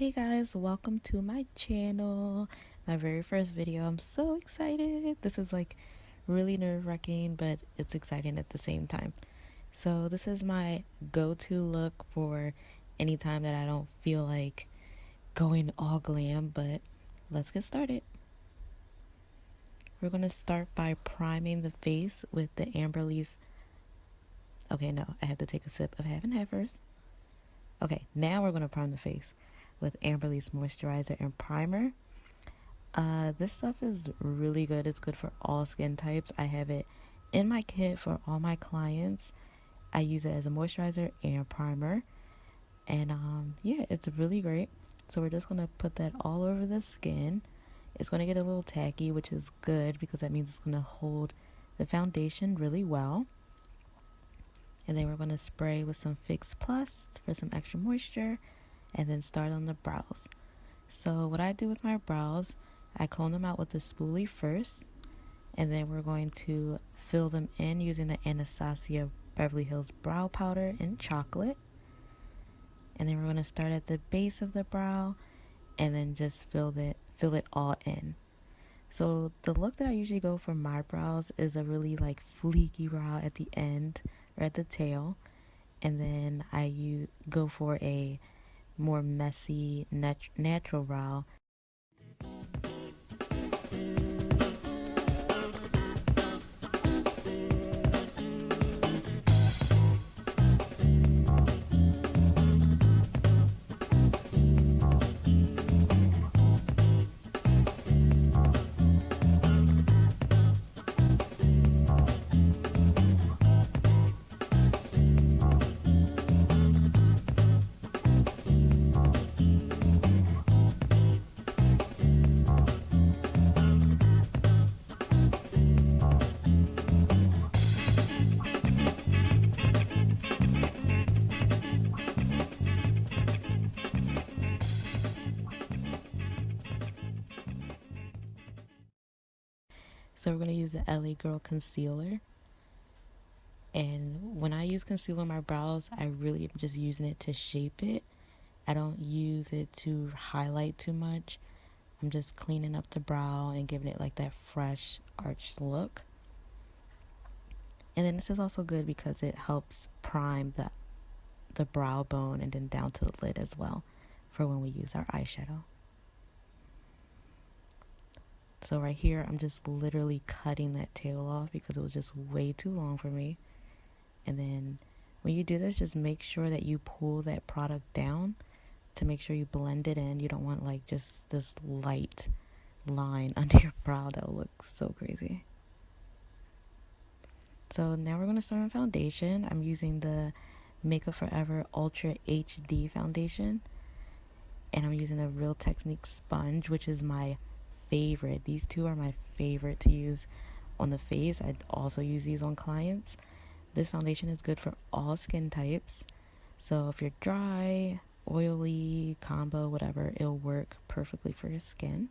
Hey guys, welcome to my channel. My very first video. I'm so excited. This is like really nerve-wracking, but it's exciting at the same time. So this is my go-to look for any time that I don't feel like going all glam, but let's get started. We're going to start by priming the face with the Amberly's. Okay, no, I have to take a sip of half and half first. Okay, now we're going to prime the face with Amberly's moisturizer and primer. This stuff is really good. It's good for all skin types. I have it in my kit for all my clients. I use it as a moisturizer and primer. And yeah, it's really great. So we're just going to put that all over the skin. It's going to get a little tacky, which is good because that means it's going to hold the foundation really well. And then we're going to spray with some Fix Plus for some extra moisture and then start on the brows. So what I do with my brows, I comb them out with the spoolie first, and then we're going to fill them in using the Anastasia Beverly Hills brow powder in chocolate. And then we're going to start at the base of the brow and then just fill it all in. So the look that I usually go for my brows is a really like fleeky brow at the end or at the tail, and then I go for a more messy natural brow. So we're going to use the LA Girl concealer. And when I use concealer on my brows, I really am just using it to shape it. I don't use it to highlight too much. I'm just cleaning up the brow and giving it like that fresh arched look. And then this is also good because it helps prime the brow bone and then down to the lid as well for when we use our eyeshadow. So right here, I'm just literally cutting that tail off because it was just way too long for me. And then when you do this, just make sure that you pull that product down to make sure you blend it in. You don't want like just this light line under your brow. That will look so crazy. So now we're going to start on foundation. I'm using the Makeup Forever Ultra HD foundation. And I'm using the Real Technique sponge, which is my favorite. These two are my favorite to use on the face. I also use these on clients. This foundation is good for all skin types. So if you're dry, oily, combo, whatever, it'll work perfectly for your skin.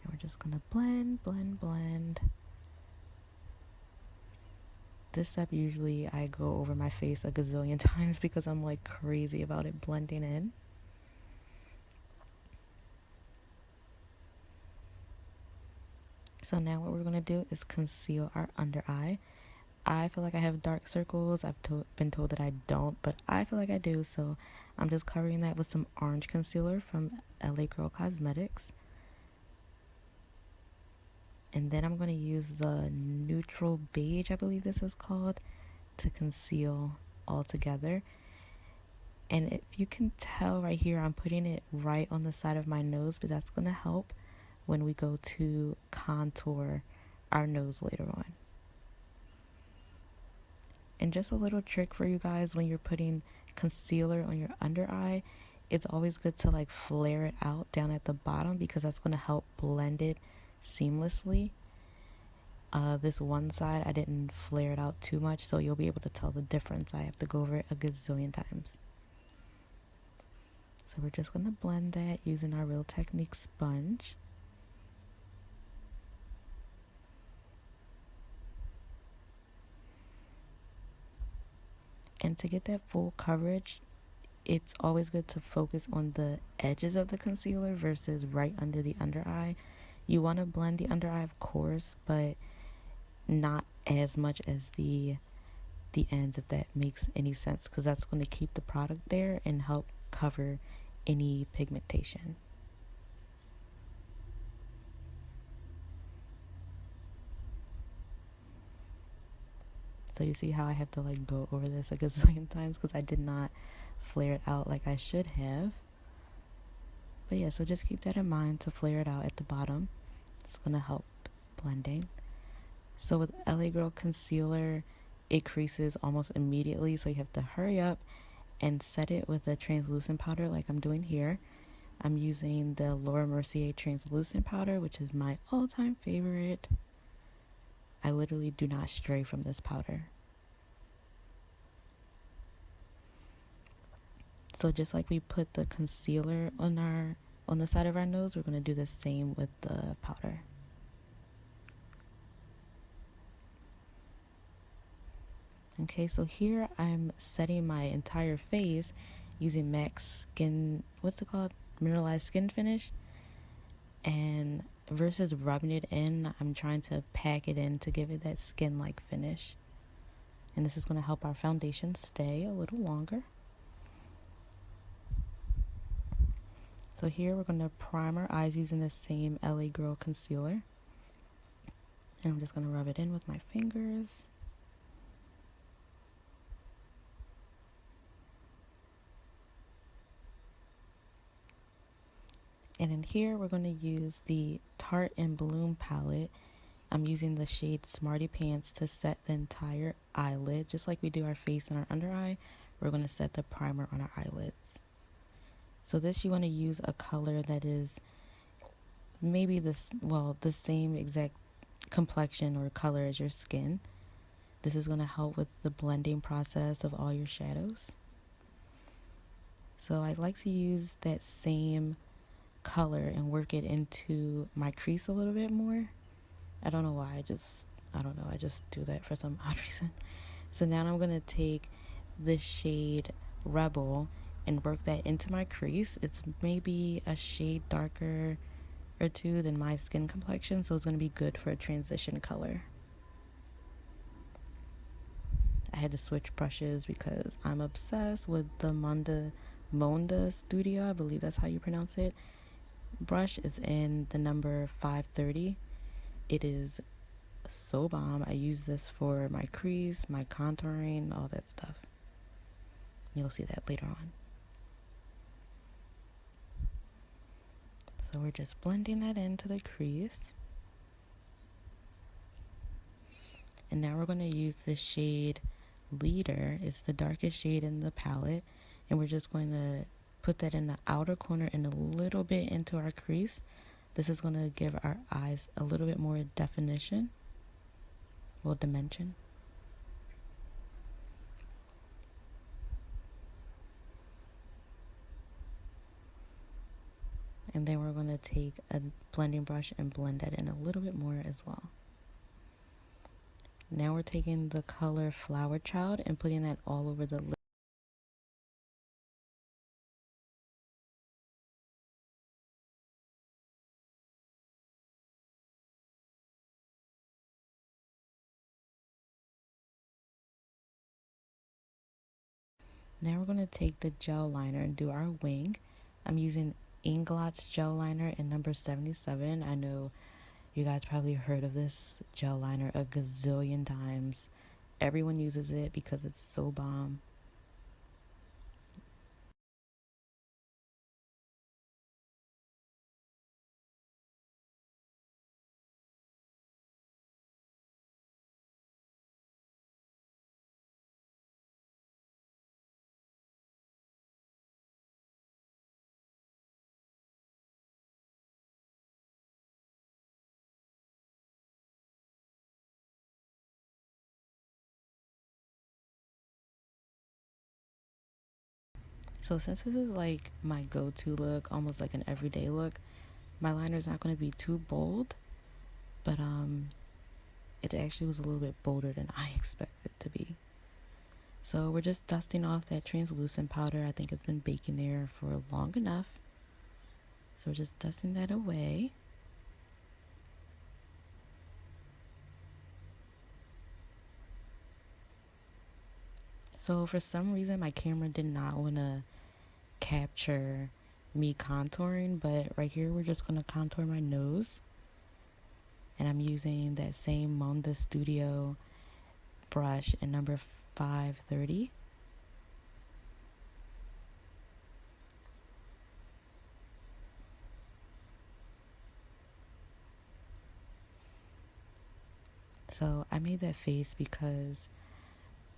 And we're just gonna blend. This step usually I go over my face a gazillion times because I'm like crazy about it blending in. So now what we're going to do is conceal our under eye. I feel like I have dark circles. I've been told that I don't, but I feel like I do. So I'm just covering that with some orange concealer from LA Girl Cosmetics. And then I'm going to use the neutral beige, I believe this is called, to conceal all together. And if you can tell right here, I'm putting it right on the side of my nose, but that's going to help when we go to contour our nose later on. And just a little trick for you guys, when you're putting concealer on your under eye, it's always good to like flare it out down at the bottom because that's going to help blend it seamlessly. This one side I didn't flare it out too much, so you'll be able to tell the difference. I have to go over it a gazillion times. So we're just going to blend that using our Real Technique sponge. And to get that full coverage, it's always good to focus on the edges of the concealer versus right under the under eye. You want to blend the under eye, of course, but not as much as the ends, if that makes any sense, because that's going to keep the product there and help cover any pigmentation. So you see how I have to like go over this a gazillion times because I did not flare it out like I should have. But yeah, so just keep that in mind to flare it out at the bottom. It's going to help blending. So with LA Girl concealer, it creases almost immediately, so you have to hurry up and set it with a translucent powder like I'm doing here. I'm using the Laura Mercier translucent powder, which is my all-time favorite. I literally do not stray from this powder. So just like we put the concealer on the side of our nose, we're going to do the same with the powder. Okay, so here I'm setting my entire face using MAC's skin, what's it called? Mineralize skin finish. And versus rubbing it in, I'm trying to pack it in to give it that skin-like finish. And this is going to help our foundation stay a little longer. So here we're going to prime our eyes using the same LA Girl concealer. And I'm just going to rub it in with my fingers. And in here we're going to use the Tarte and Bloom palette. I'm using the shade Smarty Pants to set the entire eyelid. Just like we do our face and our under eye, we're going to set the primer on our eyelids. So this, you want to use a color that is maybe the same exact complexion or color as your skin. This is going to help with the blending process of all your shadows. So I like to use that same color and work it into my crease a little bit more. I don't know why, I just do that for some odd reason. So now I'm going to take the shade Rebel and work that into my crease. It's maybe a shade darker or two than my skin complexion, so it's going to be good for a transition color. I had to switch brushes because I'm obsessed with the Monda Studio, I believe that's how you pronounce it. Brush is in the number 530. It is so bomb. I use this for my crease, my contouring, all that stuff. You'll see that later on. So we're just blending that into the crease. And now we're going to use the shade Leader. It's the darkest shade in the palette. And we're just going to put that in the outer corner and a little bit into our crease. This is going to give our eyes a little bit more definition. Well, dimension. And then we're going to take a blending brush and blend that in a little bit more as well. Now we're taking the color Flower Child and putting that all over the lid. Now we're going to take the gel liner and do our wing. I'm using Inglot's gel liner in number 77. I know you guys probably heard of this gel liner a gazillion times. Everyone uses it because it's so bomb. So since this is like my go-to look, almost like an everyday look, my liner is not going to be too bold, but it actually was a little bit bolder than I expected it to be. So we're just dusting off that translucent powder. I think it's been baking there for long enough. So we're just dusting that away. So for some reason my camera did not want to capture me contouring, but right here we're just going to contour my nose. And I'm using that same Monda Studio brush in number 530. So I made that face because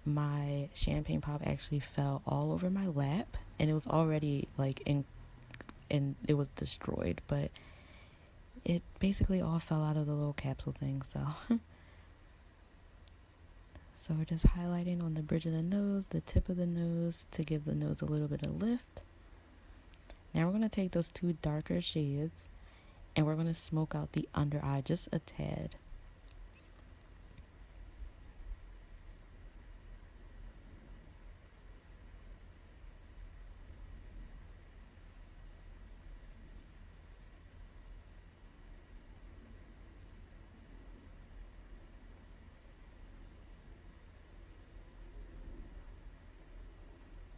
my champagne pop actually fell all over my lap, and it was already like and it was destroyed, but it basically all fell out of the little capsule thing. So so we're just highlighting on the bridge of the nose, the tip of the nose, to give the nose a little bit of lift. Now we're going to take those two darker shades and we're going to smoke out the under eye just a tad.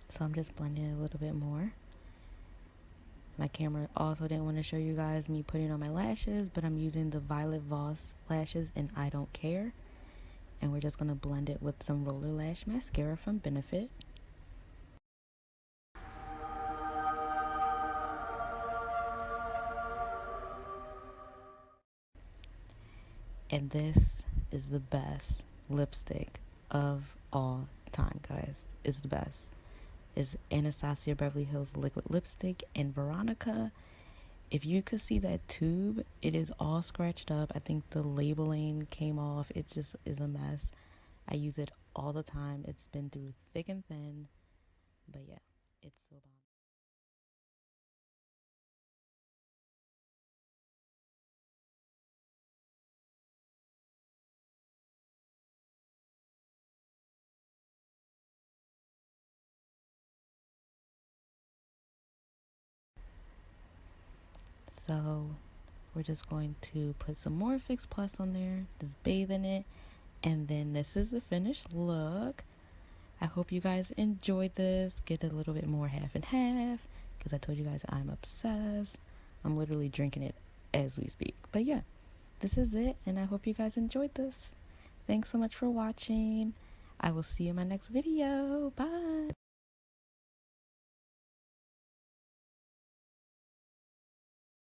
So I'm just blending it a little bit more. My camera also didn't want to show you guys me putting on my lashes, but I'm using the Violet Voss lashes in I Don't Care. And we're just going to blend it with some Roller Lash mascara from Benefit. And this is the best lipstick of all time, guys. It's the best. Is Anastasia Beverly Hills liquid lipstick and Veronica. If you could see that tube, it is all scratched up. I think the labeling came off. It just is a mess. I use it all the time. It's been through thick and thin. But yeah, it's so bomb. So we're just going to put some more Fix Plus on there. Just bathe in it. And then this is the finished look. I hope you guys enjoyed this. Get a little bit more half and half, because I told you guys I'm obsessed. I'm literally drinking it as we speak. But yeah, this is it, and I hope you guys enjoyed this. Thanks so much for watching. I will see you in my next video. Bye.